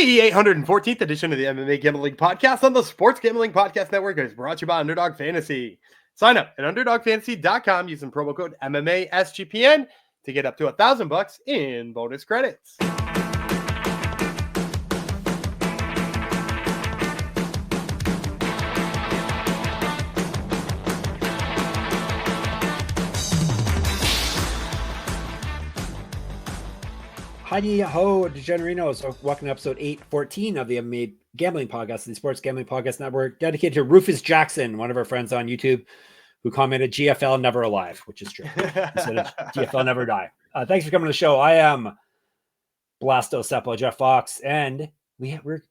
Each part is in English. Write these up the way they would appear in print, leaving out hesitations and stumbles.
The 814th edition of the MMA Gambling Podcast on the Sports Gambling Podcast Network is brought to you by Underdog Fantasy. Sign up at UnderdogFantasy.com using promo code MMA SGPN to get up to $1,000 in bonus credits. Heidi ho, DeGenerinos. Welcome to episode 814 of the MMA Gambling Podcast, the Sports Gambling Podcast Network, dedicated to Rufus Jackson, one of our friends on YouTube, who commented GFL never alive, which is true. Instead of GFL never die. Thanks for coming to the show. I am Blasto Seppo, Jeff Fox, and we're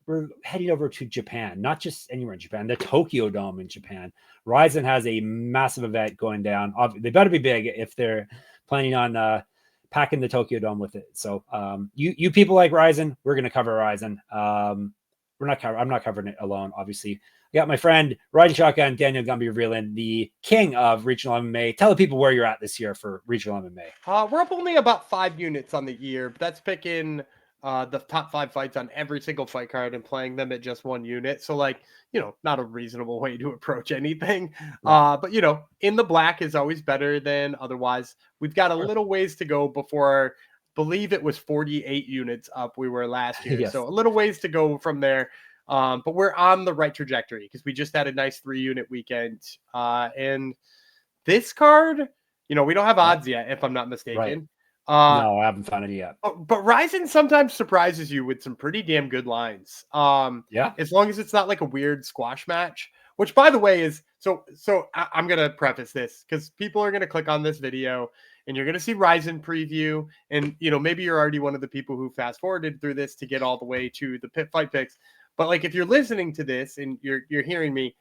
heading over to Japan, not just anywhere in Japan, the Tokyo Dome in Japan. Rizin has a massive event going down. They better be big if they're planning on packing the Tokyo Dome with it. So you people like Rizin, we're going to cover Rizin. I'm not covering it alone, obviously. I got my friend Riding Shotgun, Daniel Gumby Reeland, the king of regional MMA. Tell the people where you're at this year for regional MMA. We're up only about 5 units on the year, but that's picking the top 5 fights on every single fight card and playing them at just 1 unit. So, like, not a reasonable way to approach anything. Right. But, in the black is always better than otherwise. We've got a little ways to go before, believe it was 48 units up we were last year. Yes. So a little ways to go from there. But we're on the right trajectory because we just had a nice 3-unit weekend. And this card, we don't have odds yet, if I'm not mistaken. Right. No, I haven't found it yet. But Rizin sometimes surprises you with some pretty damn good lines. Yeah. As long as it's not like a weird squash match, which, by the way, is so I'm going to preface this because people are going to click on this video and you're going to see Rizin preview. And, maybe you're already one of the people who fast forwarded through this to get all the way to the pit fight picks. But like, if you're listening to this and you're hearing me,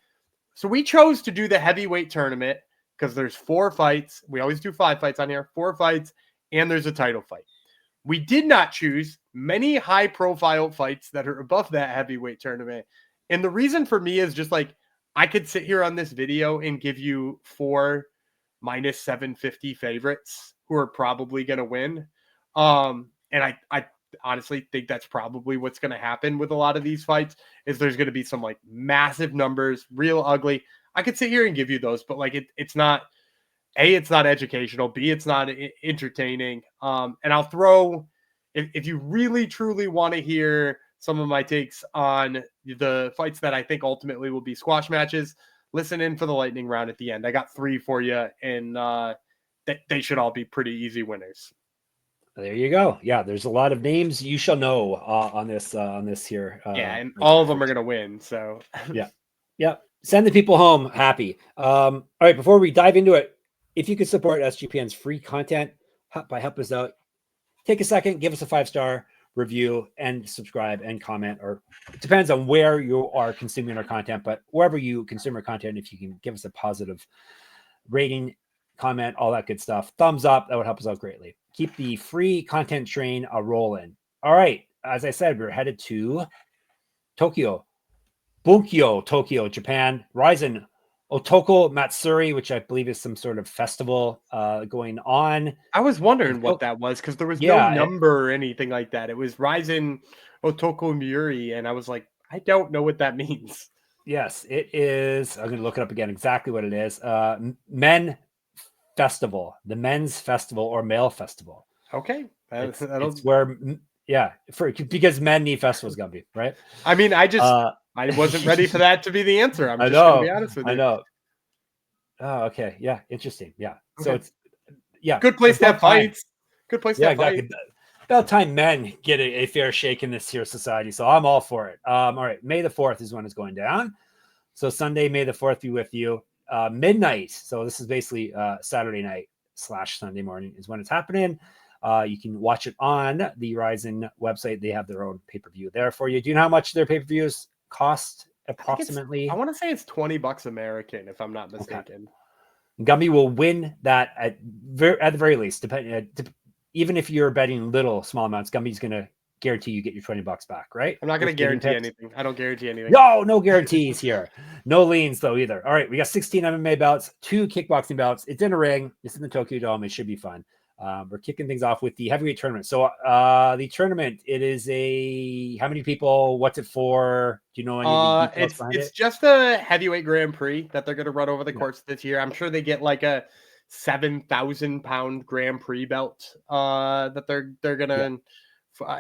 so we chose to do the heavyweight tournament because there's 4 fights. We always do 5 fights on here, 4 fights. And there's a title fight. We did not choose many high-profile fights that are above that heavyweight tournament. And the reason for me is just like, I could sit here on this video and give you 4 minus 750 favorites who are probably going to win. And I honestly think that's probably what's going to happen with a lot of these fights is there's going to be some like massive numbers, real ugly. I could sit here and give you those, but like it's not... A, it's not educational. B, it's not entertaining. And I'll throw, if you really, truly want to hear some of my takes on the fights that I think ultimately will be squash matches, listen in for the lightning round at the end. I got 3 for you, and they should all be pretty easy winners. There you go. Yeah, there's a lot of names you shall know on this here. Yeah, and all of them are going to win. So yeah. Send the people home happy. All right, before we dive into it, if you could support SGPN's free content by help us out, take a second, give us a 5-star review and subscribe and comment, or it depends on where you are consuming our content, but wherever you consume our content, if you can give us a positive rating, comment, all that good stuff, thumbs up, that would help us out greatly. Keep the free content train rolling. All right. As I said, we're headed to Tokyo, Tokyo, Japan. Rizin Otoko Matsuri, which I believe is some sort of festival going on. I was wondering what that was because there was no number or anything like that. It was Rizin Otoko Matsuri, and I was like, I don't know what that means. Yes, it is. I'm going to look it up again, exactly what it is. Men Festival, the Men's Festival or Male Festival. Okay. It's where, because men need festivals, Gumby, right? I mean, I wasn't ready for that to be the answer. I'm just going to be honest with you. I know. Oh, okay. Yeah. Interesting. Yeah. Okay. So it's, good place to have fights. Good place to have fights. About time men get a fair shake in this here society. So I'm all for it. All right. May the 4th is when it's going down. So Sunday, May the 4th be with you. Midnight. So this is basically Saturday night / Sunday morning is when it's happening. You can watch it on the Rizin website. They have their own pay-per-view there for you. Do you know how much their pay-per-views cost approximately? I want to say it's $20 American, if I'm not mistaken. Okay. Gumby will win that at the very least. Even if you're betting small amounts, Gumby's going to guarantee you get your $20 back, right? I'm not going to guarantee anything. I don't guarantee anything. No guarantees here. No leans though either. All right, we got 16 MMA bouts, 2 kickboxing bouts. It's in a ring. It's in the Tokyo Dome. It should be fun. We're kicking things off with the heavyweight tournament. So the tournament, it is how many people? What's it for? Do you know any of the details behind It's it? just a heavyweight Grand Prix that they're going to run over the Yeah. course of this year. I'm sure they get like a 7,000-pound Grand Prix belt that they're gonna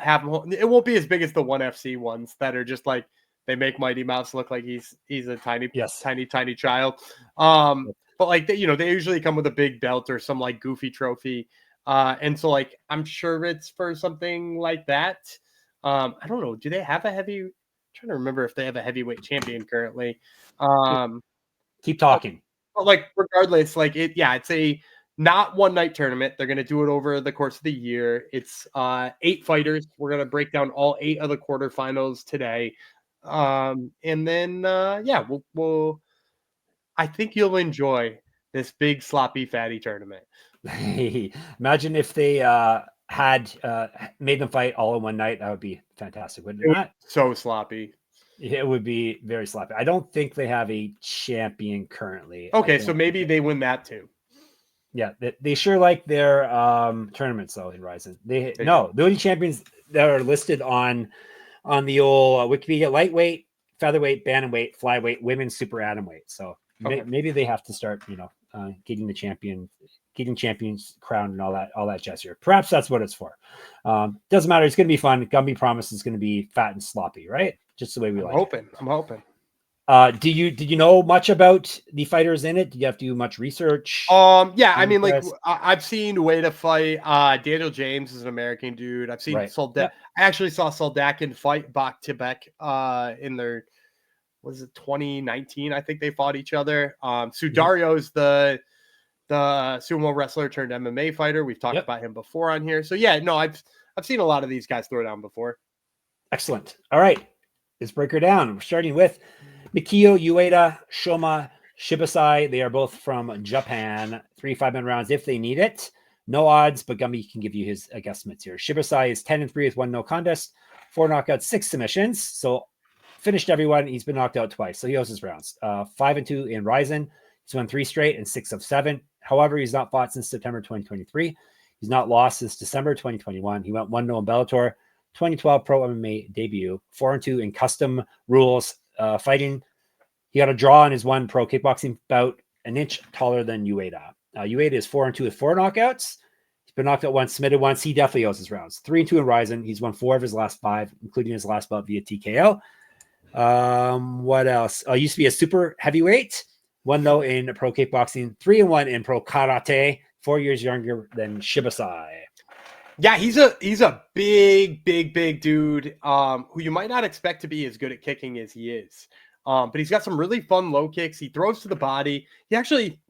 have. It won't be as big as the ONE FC ones that are just like they make Mighty Mouse look like he's a tiny Yes. tiny child. But like they usually come with a big belt or some like goofy trophy. And so like I'm sure it's for something like that. I don't know. Do they have a I'm trying to remember if they have a heavyweight champion currently. Keep talking. But like regardless, like it's a not one night tournament. They're gonna do it over the course of the year. It's 8 fighters. We're gonna break down all 8 of the quarterfinals today. And then we'll I think you'll enjoy this big sloppy fatty tournament. Imagine if they had made them fight all in one night. That would be fantastic, wouldn't it not? So sloppy. It would be very sloppy. I don't think they have a champion currently. Okay, so maybe they win that too. Yeah, they sure like their tournaments though in Rizin. The only champions that are listed on the old Wikipedia: lightweight, featherweight, bantamweight, flyweight, women's super atomweight. So maybe they have to start, getting champions crowned and all that jazz here. Perhaps that's what it's for. Doesn't matter. It's going to be fun. Gumby promise is going to be fat and sloppy, right? Just the way we like it. I'm hoping. Did you know much about the fighters in it? Did you have to do much research? I mean, like I've seen Ueda fight. Daniel James is an American dude. I've seen I actually saw Soldatkin fight Baktybek in their, was it 2019? I think they fought each other. Sudario is the sumo wrestler turned MMA fighter. We've talked about him before on here. So I've seen a lot of these guys throw down before. Excellent. All right, let's break her down. We're starting with Mikio, Ueda, Shoma, Shibisai. They are both from Japan. 3 5-minute rounds if they need it. No odds, but Gumby can give you his guesstimates here. Shibisai is 10-3 with 1 no contest, 4 knockouts, 6 submissions. So finished everyone. He's been knocked out twice, so he owes his rounds. 5-2 in Rizin. He's won 3 straight and 6 of 7. However, he's not fought since September 2023. He's not lost since December 2021. He went 1-0 in Bellator 2012 Pro MMA debut. 4-2 in custom rules fighting. He got a draw in his 1 pro kickboxing bout, an inch taller than Ueda. Ueda is 4-2 with 4 knockouts. He's been knocked out once, submitted once. He definitely owes his rounds. 3-2 in Rizin. He's won 4 of his last 5, including his last bout via TKO. What else? Used to be a super heavyweight. 1-0 in pro kickboxing. 3-1 in pro karate. 4 years younger than Shibisai. Yeah, he's a big dude who you might not expect to be as good at kicking as he is. But he's got some really fun low kicks. He throws to the body. He actually,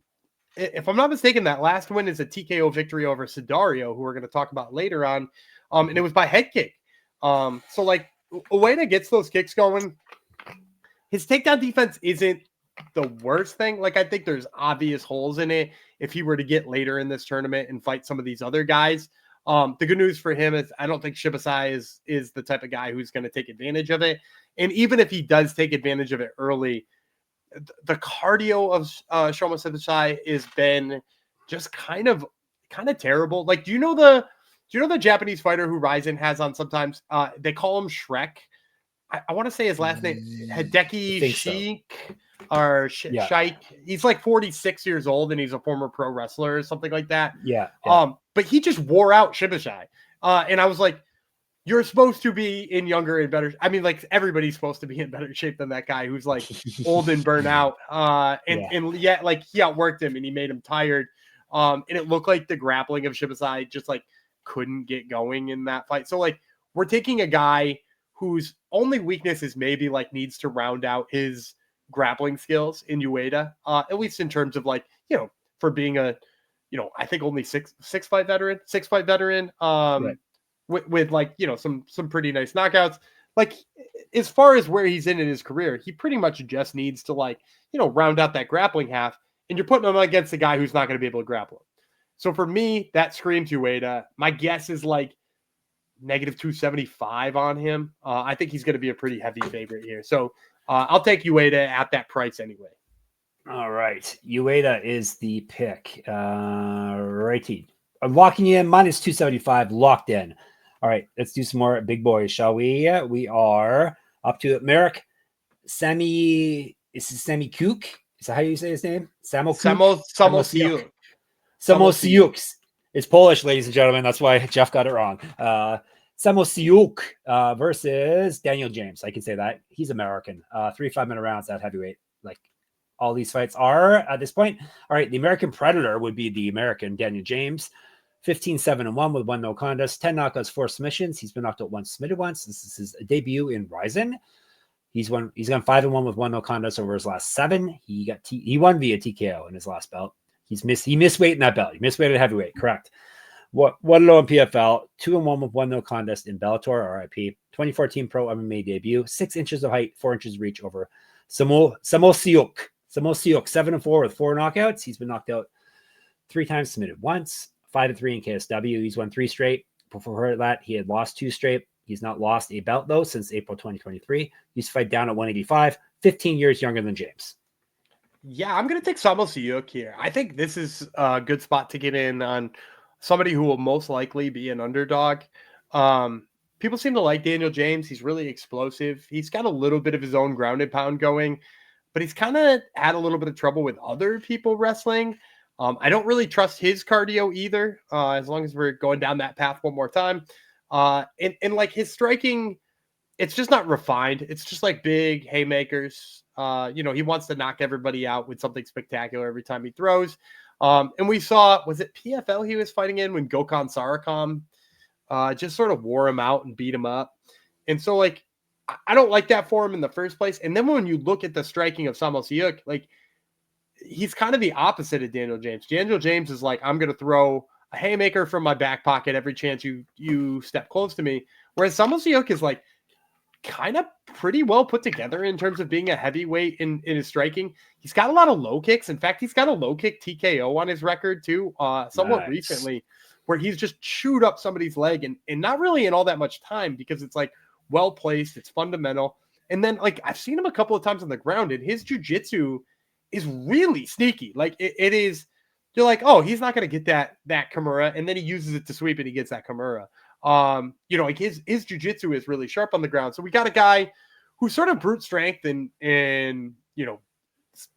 if I'm not mistaken, that last win is a TKO victory over Sudario, who we're going to talk about later on. And it was by head kick. So like Ueda gets those kicks going. His takedown defense isn't the worst thing. Like I think there's obvious holes in it if he were to get later in this tournament and fight some of these other guys. The good news for him is I don't think Shibisai is the type of guy who's going to take advantage of it. And even if he does take advantage of it early, the cardio of Shoma Shibisai has been just kind of terrible. Like, do you know the Japanese fighter who Rizin has on sometimes? They call him Shrek. I want to say his last name, Hideki Sheik or Shaik. He's like 46 years old and he's a former pro wrestler or something like that. Yeah. But he just wore out Shibisai. And I was like, you're supposed to be in younger and better. I mean, like everybody's supposed to be in better shape than that guy who's like old and burnt out. And yet like he outworked him and he made him tired. And it looked like the grappling of Shibisai just like couldn't get going in that fight. So like we're taking a guy whose only weakness is maybe like needs to round out his grappling skills in Ueda, at least in terms of like, for being a, I think only six fight veteran, with like, some pretty nice knockouts. Like as far as where he's in his career, he pretty much just needs to like, round out that grappling half, and you're putting him against a guy who's not going to be able to grapple him. So for me, that screams Ueda. My guess is like -275 on him. I think he's going to be a pretty heavy favorite here. So I'll take Ueda at that price anyway. All right. Ueda is the pick. Righty. I'm locking you in minus 275, locked in. All right, let's do some more big boys, shall we? We are up to Marek Samociuk. Is that how you say his name? Samociuk. Samociuk. It's Polish, ladies and gentlemen. That's why Jeff got it wrong. Samociuk versus Daniel James. I can say that. He's American. 3 5-minute rounds at heavyweight. Like all these fights are at this point. All right, the American Predator would be the American Daniel James. 15-7-1 with 1 no contest, 10 knockouts, 4 submissions. He's been knocked out once, submitted once. This is his debut in Rizin. He's gone 5-1 with 1 no contest over his last 7. He won via TKO in his last belt. He missed weight in that belt. He missed weight at heavyweight, correct. 1-0 in PFL, 2-1 with 1 no contest in Bellator, RIP. 2014 Pro MMA debut, 6 inches of height, 4 inches of reach over Samociuk. Samociuk, 7-4 with 4 knockouts. He's been knocked out 3 times, submitted once. 5-3 in KSW. He's won 3 straight. Before that, he had lost 2 straight. He's not lost a belt, though, since April 2023. He used to fight down at 185, 15 years younger than James. Yeah, I'm going to take Samociuk here. I think this is a good spot to get in on somebody who will most likely be an underdog. People seem to like Daniel James. He's really explosive. He's got a little bit of his own grounded pound going, but he's kind of had a little bit of trouble with other people wrestling. I don't really trust his cardio either, as long as we're going down that path one more time. And like his striking, it's just not refined. It's just like big haymakers. He wants to knock everybody out with something spectacular every time he throws. And we saw, was it PFL he was fighting in when Gokhan Sarakam just sort of wore him out and beat him up. And so, like, I don't like that for him in the first place. And then when you look at the striking of Samociuk, like, he's kind of the opposite of Daniel James. Daniel James is like, I'm going to throw a haymaker from my back pocket every chance you step close to me. Whereas Samociuk is like kind of pretty well put together in terms of being a heavyweight in his striking. He's got a lot of low kicks. In fact, he's got a low kick TKO on his record too, somewhat recently, where he's just chewed up somebody's leg and not really in all that much time because it's like well placed, it's fundamental. And then like I've seen him a couple of times on the ground and his jiu-jitsu is really sneaky. Like it is, you're like, oh, he's not going to get that Kimura, and then he uses it to sweep and he gets that Kimura. Like his jiu-jitsu is really sharp on the ground. So we got a guy who's sort of brute strength and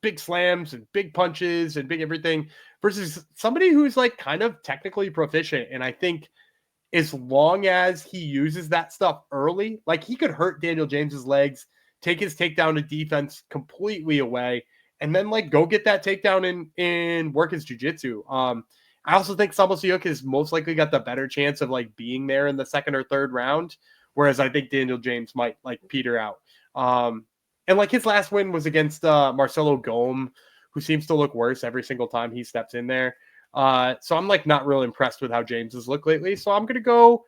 big slams and big punches and big everything versus somebody who's like kind of technically proficient. And I think as long as he uses that stuff early, like he could hurt Daniel James's legs, take his takedown to defense completely away, and then like go get that takedown and work his jiu-jitsu. I also think Samociuk has most likely got the better chance of like being there in the second or third round, whereas I think Daniel James might like peter out. And like his last win was against Marcelo Gome, who seems to look worse every single time he steps in there. So I'm like not real impressed with how James has looked lately. So I'm gonna go.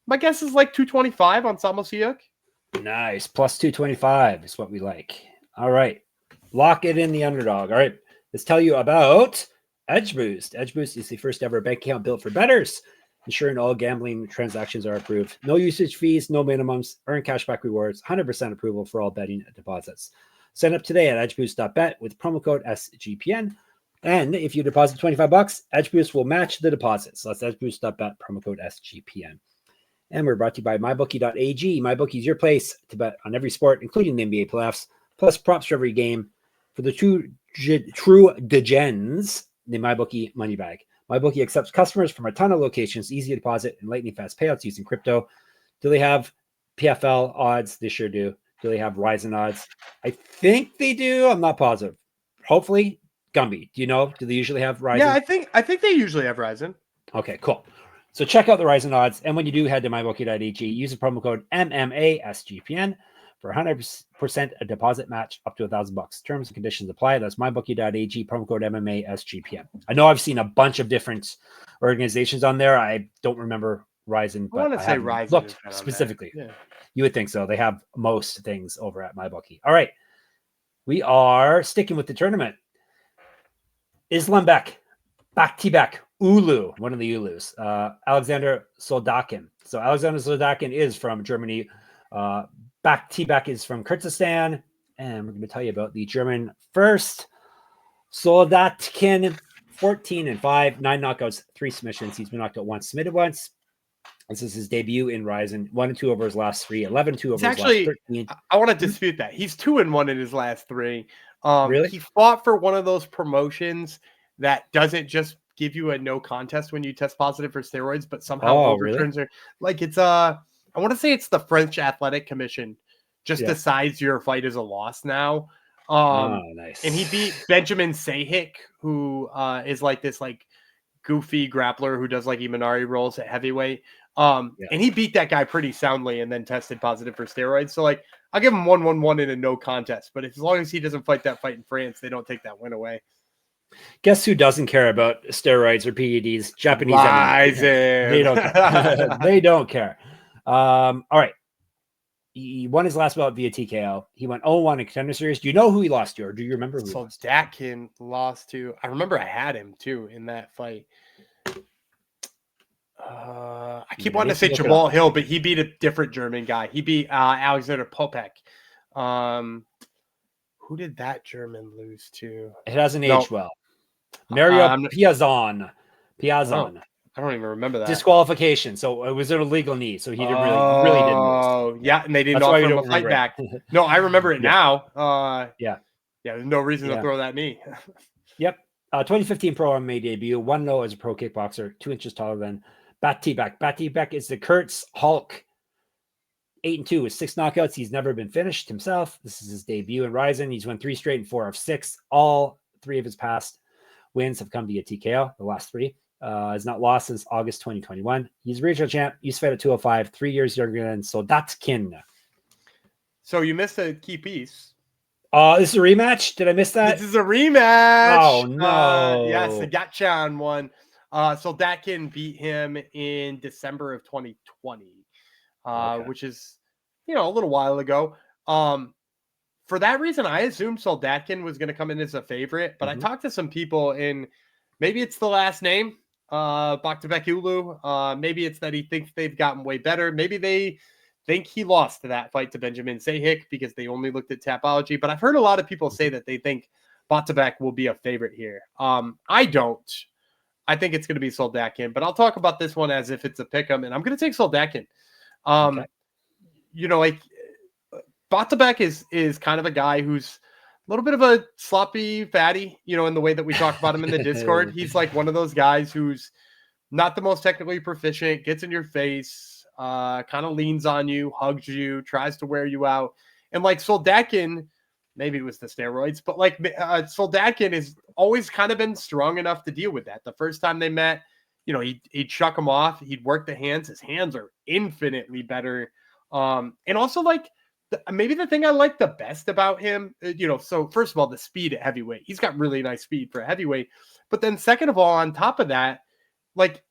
My guess is like 225 on Samociuk. Nice, plus 225 is what we like. All right. Lock it in the underdog. All right. Let's tell you about Edge Boost. Edge Boost is the first ever bank account built for bettors, ensuring all gambling transactions are approved. No usage fees, no minimums, earn cashback rewards, 100% approval for all betting deposits. Sign up today at edgeboost.bet with promo code SGPN. And if you deposit $25, Edge Boost will match the deposits. So that's edgeboost.bet, promo code SGPN. And we're brought to you by mybookie.ag. MyBookie is your place to bet on every sport, including the NBA playoffs, plus props for every game. For the true degens, the MyBookie money bag. MyBookie accepts customers from a ton of locations, easy deposit, and lightning fast payouts using crypto. Do they have PFL odds? They sure do. Do they have Rizin odds? I think they do. I'm not positive. Hopefully, Gumby. Do you know? Do they usually have Rizin? Yeah, I think they usually have Rizin. Okay, cool. So check out the Rizin odds, and when you do head to mybookie.ag, use the promo code MMASGPN for 100% a deposit match up to $1,000. Terms and conditions apply. That's mybookie.ag, promo code MMASGPN. I know I've seen a bunch of different organizations on there. I don't remember Rizin, but I want to say Rizin looked specifically. Yeah. You would think so. They have most things over at MyBookie. All right. We are sticking with the tournament. Islambek, Baktybek, Uulu, one of the Uulus. Alexander Soldatkin. So Alexander Soldatkin is from Germany. Baktybek is from Kyrgyzstan, and we're going to tell you about the German first. Soldatkin 14-5, 9 knockouts, 3 submissions. He's been knocked out once, submitted once. This is his debut in Rizin. 1-2 over his last 3, 11-2 over his last 13. I want to dispute that. He's 2-1 in his last 3. Really? He fought for one of those promotions that doesn't just give you a no contest when you test positive for steroids, but somehow overturns it. Like it's I want to say it's the French Athletic Commission just decides your fight is a loss now. Nice. And he beat Benjamin Sahik, who is like this like goofy grappler who does like Imanari rolls at heavyweight. And he beat that guy pretty soundly and then tested positive for steroids. So like I'll give him 1-1-1 in a no contest, but as long as he doesn't fight that fight in France, they don't take that win away. Guess who doesn't care about steroids or PEDs? Japanese. They don't care. They don't care. All right. He won his last bout via TKO. He went 0-1 in Contender Series. Do you know who he lost to, or do you remember who he lost? Soldatkin lost to. I remember I had him too in that fight. I keep wanting to say Jamal Hill, but he beat a different German guy. He beat Alexander Popek. Who did that German lose to? It hasn't aged well. Mario Piazon. I don't even remember that. Disqualification. So it was an illegal knee. So he really didn't lose. Oh, yeah. And they didn't offer him a fight back. No, I remember it now. Yeah. There's no reason to throw that knee. Yep. 2015 Pro MMA debut. 1-0 as a pro kickboxer. 2 inches taller than Baktybek. Baktybek is the Kurtz Hulk. 8-2 with 6 knockouts. He's never been finished himself. This is his debut in Rizin. He's won 3 straight and 4 of 6. All 3 of his past wins have come via TKO. The last 3. Has not lost since August 2021. He's regional champ. He's fed at 205, 3 years younger than Soldatkin. So you missed a key piece. This is a rematch? Did I miss that? This is a rematch. Oh, no. Yes, the Gatchan won. Soldatkin beat him in December of 2020, which is, a little while ago. For that reason, I assumed Soldatkin was going to come in as a favorite, but I talked to some people and maybe it's the last name. Baktybek Uulu. Maybe it's that he thinks they've gotten way better. Maybe they think he lost to that fight to Benjamin Sahik because they only looked at Tapology. But I've heard a lot of people say that they think Baktybek will be a favorite here. I don't. I think it's going to be Soldatkin, but I'll talk about this one as if it's a pick'em, and I'm going to take Soldatkin. Like Baktybek is kind of a guy who's a little bit of a sloppy fatty, in the way that we talk about him in the Discord. He's like one of those guys who's not the most technically proficient, gets in your face, kind of leans on you, hugs you, tries to wear you out. And like Soldatkin, maybe it was the steroids, but like Soldatkin has always kind of been strong enough to deal with that. The first time they met, he'd chuck him off. He'd work the hands. His hands are infinitely better. And also like, maybe the thing I like the best about him, so first of all, the speed at heavyweight. He's got really nice speed for a heavyweight. But then second of all, on top of that, like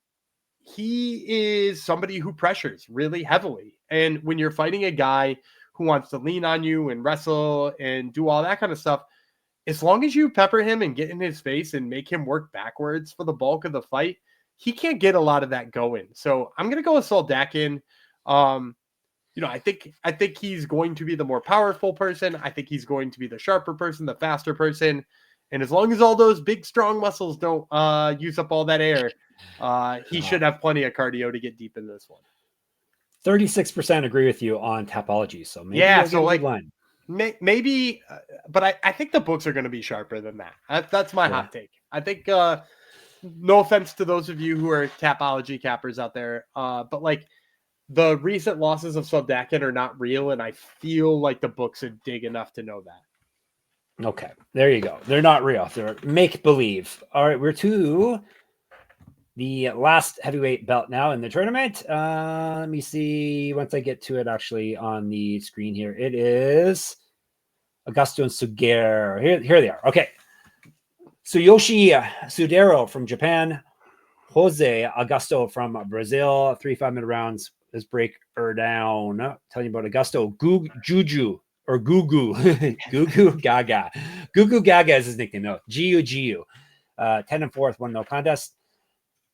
he is somebody who pressures really heavily. And when you're fighting a guy who wants to lean on you and wrestle and do all that kind of stuff, as long as you pepper him and get in his face and make him work backwards for the bulk of the fight, he can't get a lot of that going. So I'm going to go with Soldatkin. I think he's going to be the more powerful person. I think he's going to be the sharper person, the faster person. And as long as all those big, strong muscles don't use up all that air, he should have plenty of cardio to get deep in this one. 36% agree with you on Tapology. So maybe maybe, but I think the books are going to be sharper than that. That's my hot take. I think, no offense to those of you who are Tapology cappers out there, but like, the recent losses of Soldatkin are not real, and I feel like the books would dig enough to know that. Okay, there you go. They're not real. They're make-believe. All right, we're to the last heavyweight belt now in the tournament. Let me see. Once I get to it actually on the screen here, it is Augusto and Sudario. Here they are. Okay. Tsuyoshi Sudario from Japan. Jose Augusto from Brazil. 3 5-minute rounds. Let's break her down. Tell you about Augusto. Juju or Gugu. Gugu Gaga. Gugu Gaga is his nickname. No, Giu. 10-4, 1-0 contest.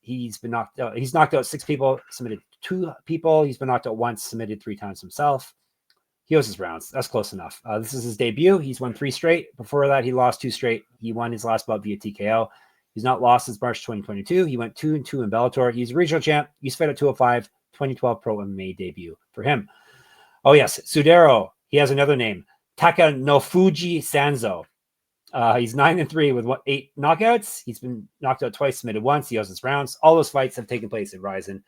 He's been knocked out. He's knocked out 6 people, submitted 2 people. He's been knocked out once, submitted 3 times himself. He owes his rounds. That's close enough. This is his debut. He's won 3 straight. Before that, he lost 2 straight. He won his last bout via TKO. He's not lost since March 2022. He went 2-2 in Bellator. He's a regional champ. He's fed at 205, 2012 Pro MMA debut for him. Oh, yes. Sudario. He has another name. Takanofuji Sanzo. He's 9-3 with 8 knockouts. He's been knocked out twice, submitted once. He has his rounds. All those fights have taken place in Rizin.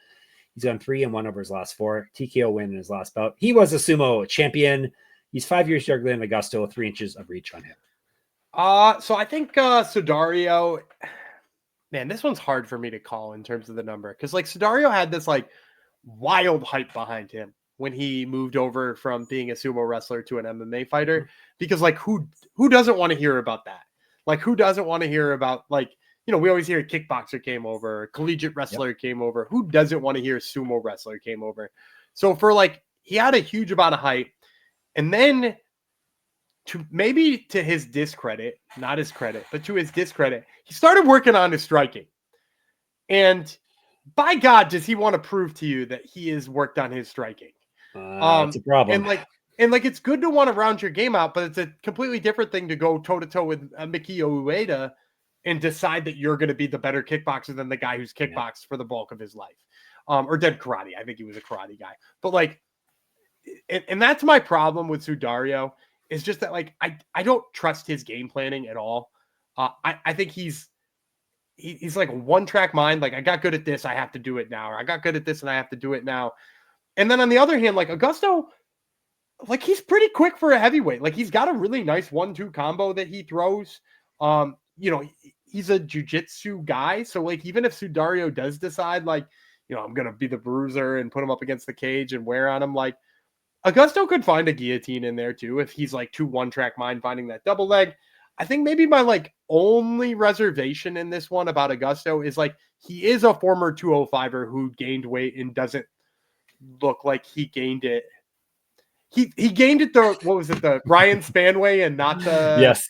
He's gone 3-1 over his last 4. TKO win in his last bout. He was a sumo champion. He's 5 years younger than Augusto, 3 inches of reach on him. So I think Sudario, man, this one's hard for me to call in terms of the number, because like Sudario had this like wild hype behind him when he moved over from being a sumo wrestler to an MMA fighter, because like who doesn't want to hear about that? Like who doesn't want to hear about, like, you know, we always hear a kickboxer came over, collegiate wrestler came over. Who doesn't want to hear sumo wrestler came over? So for like, he had a huge amount of hype, and then to his discredit, not his credit, but to his discredit, he started working on his striking. And by God, does he want to prove to you that he has worked on his striking? That's a problem. And it's good to want to round your game out, but it's a completely different thing to go toe to toe with Mikio Ueda and decide that you're going to be the better kickboxer than the guy who's kickboxed for the bulk of his life, or did karate. I think he was a karate guy, but like, and that's my problem with Sudario. It's just that, like, I don't trust his game planning at all. I think he's like a one-track mind. Like, I got good at this, I have to do it now. Or I got good at this and I have to do it now. And then on the other hand, like Augusto, like he's pretty quick for a heavyweight. Like he's got a really nice 1-2 combo that he throws. You know, he's a jiu-jitsu guy. So like, even if Sudario does decide like, you know, I'm going to be the bruiser and put him up against the cage and wear on him, like, Augusto could find a guillotine in there too if he's like too one-track mind finding that double leg. I think maybe my like only reservation in this one about Augusto is like he is a former 205er who gained weight and doesn't look like he gained it. He gained it the Ryan Span way and not the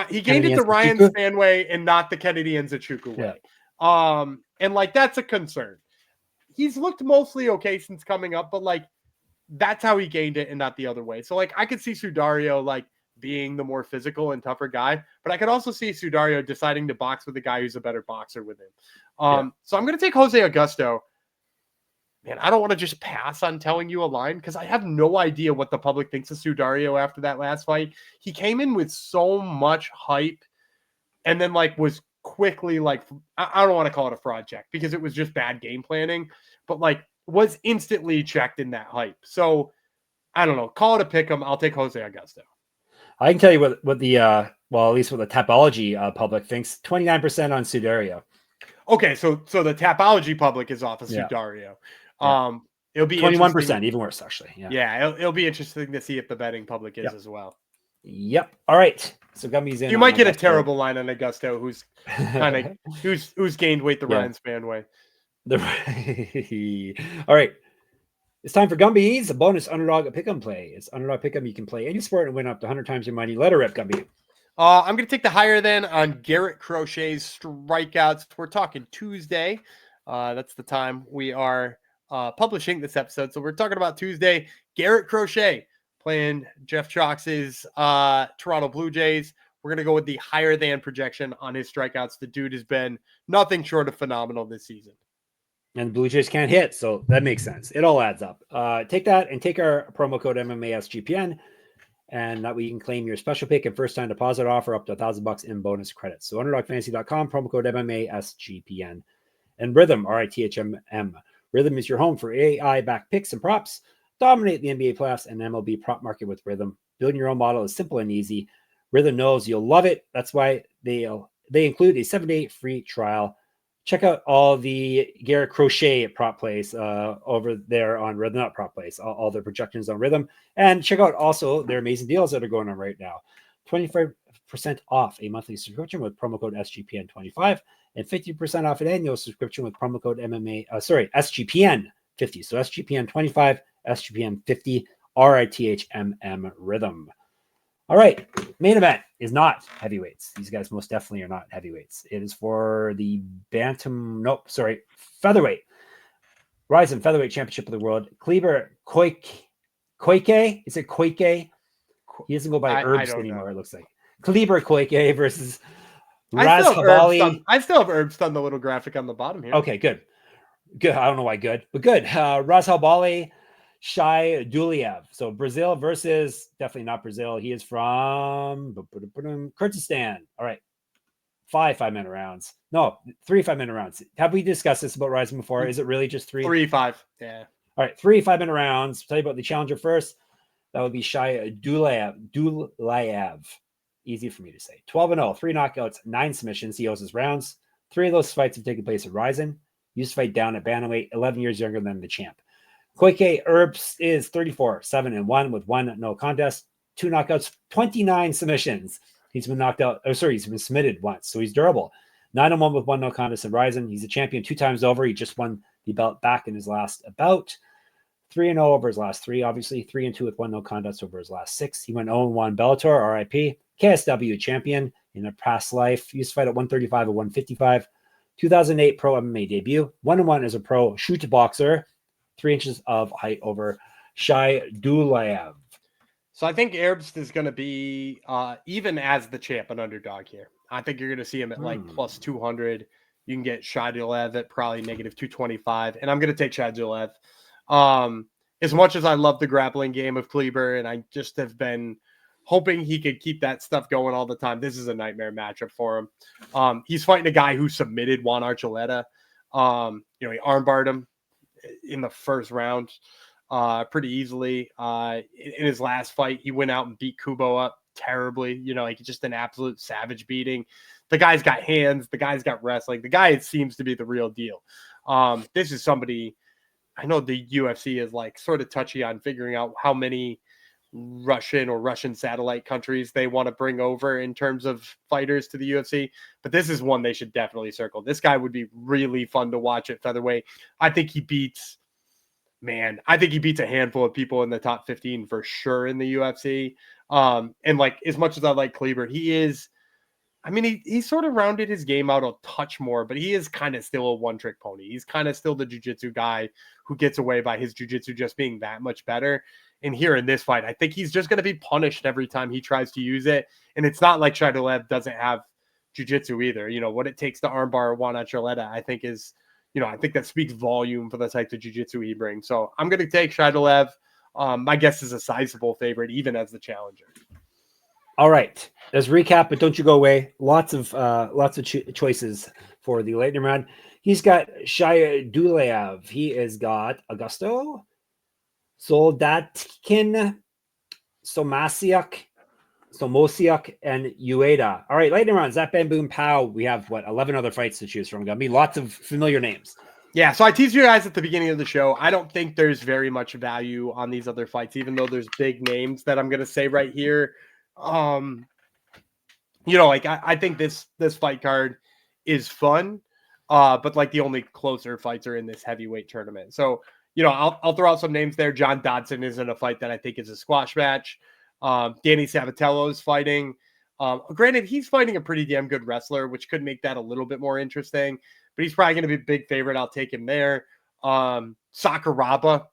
he gained it the Ryan Span way and not the Kennedy Nzechukwu way. And like that's a concern. He's looked mostly okay since coming up, but like that's how he gained it and not the other way. So like I could see Sudario like being the more physical and tougher guy, but I could also see Sudario deciding to box with a guy who's a better boxer with him. So I'm going to take Jose Augusto. Man, I don't want to just pass on telling you a line because I have no idea what the public thinks of Sudario after that last fight. He came in with so much hype and then like was quickly like, I don't want to call it a fraud check because it was just bad game planning, but like was instantly checked in that hype. So I don't know, call it a pick 'em. I'll take Jose Augusto. I can tell you what the well, at least what the Tapology public thinks. 29% on Sudario. Okay, so the Tapology public is off of Sudario. It'll be 21%, even worse actually. It'll be interesting to see if the betting public is as well. Yep. All right. So Gumby's in. You might get a terrible line on Augusto, who's kind of who's gained weight the Ryan Span way. All right. It's time for Gumby's, a bonus underdog pick'em play. It's underdog pick'em. You can play any sport and win up to 100 times your money. Let her rip, Gumby. I'm going to take the higher than on Garrett Crochet's strikeouts. We're talking Tuesday. That's the time we are publishing this episode. So we're talking about Tuesday. Garrett Crochet playing Jeff Chalks's Toronto Blue Jays. We're going to go with the higher than projection on his strikeouts. The dude has been nothing short of phenomenal this season. And Blue Jays can't hit, so that makes sense. It all adds up. Take that and take our promo code MMASGPN, and that way you can claim your special pick and first-time deposit offer up to $1,000 in bonus credits. So underdogfantasy.com, promo code MMASGPN. And Rhythm, RITHMM. Rhythm is your home for AI-backed picks and props. Dominate the NBA playoffs and MLB prop market with Rhythm. Building your own model is simple and easy. Rhythm knows you'll love it. That's why they include a 7-day free trial. Check out all the Garrett Crochet prop plays over there on Rhythm, not prop plays, all their projections on Rhythm. And check out also their amazing deals that are going on right now. 25% off a monthly subscription with promo code SGPN25 and 50% off an annual subscription with promo code SGPN50. So SGPN25, SGPN50, RITHMM Rhythm. All right, main event is not heavyweights. These guys most definitely are not heavyweights. It is for the featherweight. Rizin Featherweight Championship of the World. Kleber Koike? Is it Koike? He doesn't go by Herbs anymore, it looks like. Kleber Koike versus Razhabali. I still have Herbst on the little graphic on the bottom here. Okay, good. Good. I don't know why good, but good. Razhabali, Shaydullaev. So Brazil versus definitely not Brazil. He is from Kyrgyzstan. All right. 5-minute rounds. No, 3 5-minute rounds. Have we discussed this about Rizin before? Is it really just 3? 3-5. Yeah. All right. 3 5-minute rounds. Tell you about the challenger first. That would be Shaydullaev. Easy for me to say. 12-0, 3 knockouts, 9 submissions. He owes his rounds. 3 of those fights have taken place at Rizin. Used to fight down at bantamweight, 11 years younger than the champ. Koike Herbst is 34, 7-1 with 1 no contest, 2 knockouts, 29 submissions. He's been knocked out. Oh, sorry, he's been submitted once, so he's durable. 9-1 with 1 no contest at Rizin. He's a champion 2 times over. He just won the belt back in his last bout. 3-0 over his last 3, obviously. 3-2 with 1 no contest over his last 6. He went 0-1 Bellator, RIP. KSW champion in a past life. He used to fight at 135 or 155. 2008 pro MMA debut. 1-1 as a pro shoot boxer. 3 inches of height over Shaydullaev. So I think Herbst is going to be, even as the champ, an underdog here. I think you're going to see him at like plus 200. You can get Shaydullaev at probably negative 225. And I'm going to take Shaydullaev. As much as I love the grappling game of Kleber, and I just have been hoping he could keep that stuff going all the time, this is a nightmare matchup for him. He's fighting a guy who submitted Juan Archuleta. He armbarred him in the first round pretty easily. In his last fight, he went out and beat Kubo up terribly. Like just an absolute savage beating. The guy's got hands. The guy's got wrestling. The guy seems to be the real deal. This is somebody, I know the UFC is like sort of touchy on figuring out how many Russian satellite countries they want to bring over in terms of fighters to the UFC, but this is one they should definitely circle. This guy would be really fun to watch at featherweight. I think he beats a handful of people in the top 15 for sure in the UFC. And like, as much as I like Kleber, he sort of rounded his game out a touch more, but he is kind of still a one-trick pony. He's kind of still the jiu-jitsu guy who gets away by his jiu-jitsu just being that much better. And here in this fight, I think he's just going to be punished every time he tries to use it. And it's not like Shaydullaev doesn't have jiu-jitsu either. What it takes to armbar Juan Archuleta, I think is, I think that speaks volume for the type of jiu-jitsu he brings. So I'm going to take Shaydullaev. My guess is a sizable favorite, even as the challenger. All right, let's recap, but don't you go away. Lots of choices for the lightning round. He's got Shaydullaev. He has got Augusto, Soldatkin, Samociuk, and Ueda. All right, lightning round. Zap, bam, boom, pow. We have 11 other fights to choose from. Gonna be lots of familiar names. Yeah, so I teased you guys at the beginning of the show. I don't think there's very much value on these other fights, even though there's big names that I'm gonna say right here. I think this fight card is fun, but like the only closer fights are in this heavyweight tournament. So, I'll throw out some names there. John Dodson is in a fight that I think is a squash match. Danny Sabatello is fighting. Granted, he's fighting a pretty damn good wrestler, which could make that a little bit more interesting, but he's probably going to be a big favorite. I'll take him there. Sakuraba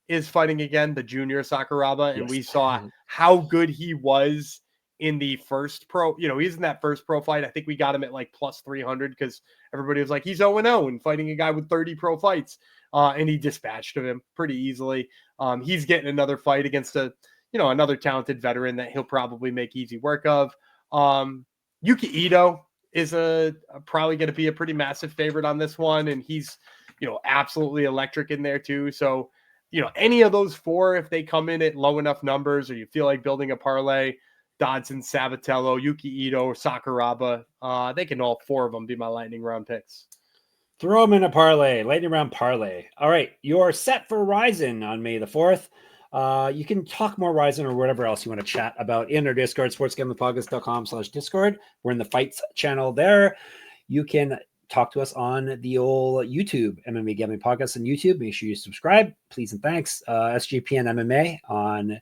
is fighting again, the junior Sakuraba, and we saw how good he was in the first pro. He's in that first pro fight. I think we got him at like plus 300 because everybody was like, he's 0-0 and fighting a guy with 30 pro fights. And he dispatched him pretty easily. He's getting another fight against another talented veteran that he'll probably make easy work of. Yuki Ito is probably going to be a pretty massive favorite on this one. And he's, absolutely electric in there too. So, any of those 4, if they come in at low enough numbers, or you feel like building a parlay, Dodson, Sabatello, Yuki Ito, Sakuraba, they can all 4 of them be my lightning round picks. Throw them in a parlay, lightning round parlay. All right, you're set for Rizin on May the 4th. You can talk more Rizin or whatever else you want to chat about in our Discord, sportsgamblingpodcast.com/Discord. We're in the fights channel there. You can talk to us on the old YouTube, MMA Gambling Podcast on YouTube. Make sure you subscribe, please and thanks. SGPN MMA on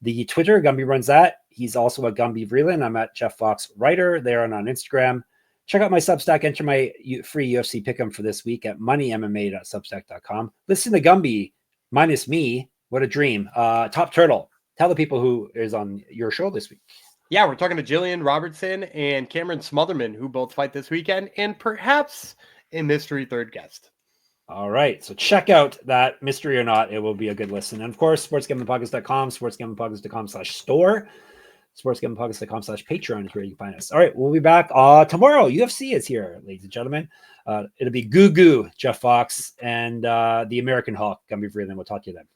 the Twitter. Gumby runs that. He's also at Gumby Vreeland. I'm at Jeff Fox Writer there and on Instagram. Check out my Substack. Enter my free UFC pick'em for this week at moneymma.substack.com. Listen to Gumby minus me. What a dream. Top Turtle. Tell the people who is on your show this week. Yeah, we're talking to Jillian Robertson and Cameron Smotherman, who both fight this weekend, and perhaps a mystery third guest. All right. So check out that Mystery or Not. It will be a good listen. And of course, sportsgamblingpodcast.com, sportsgamblingpodcast.com/store, sportsgamblingpodcast.com/Patreon is where you can find us. All right. We'll be back tomorrow. UFC is here, ladies and gentlemen. It'll be Goo Goo, Jeff Fox, and the American Hulk, Gumby Freeland. We'll talk to you then.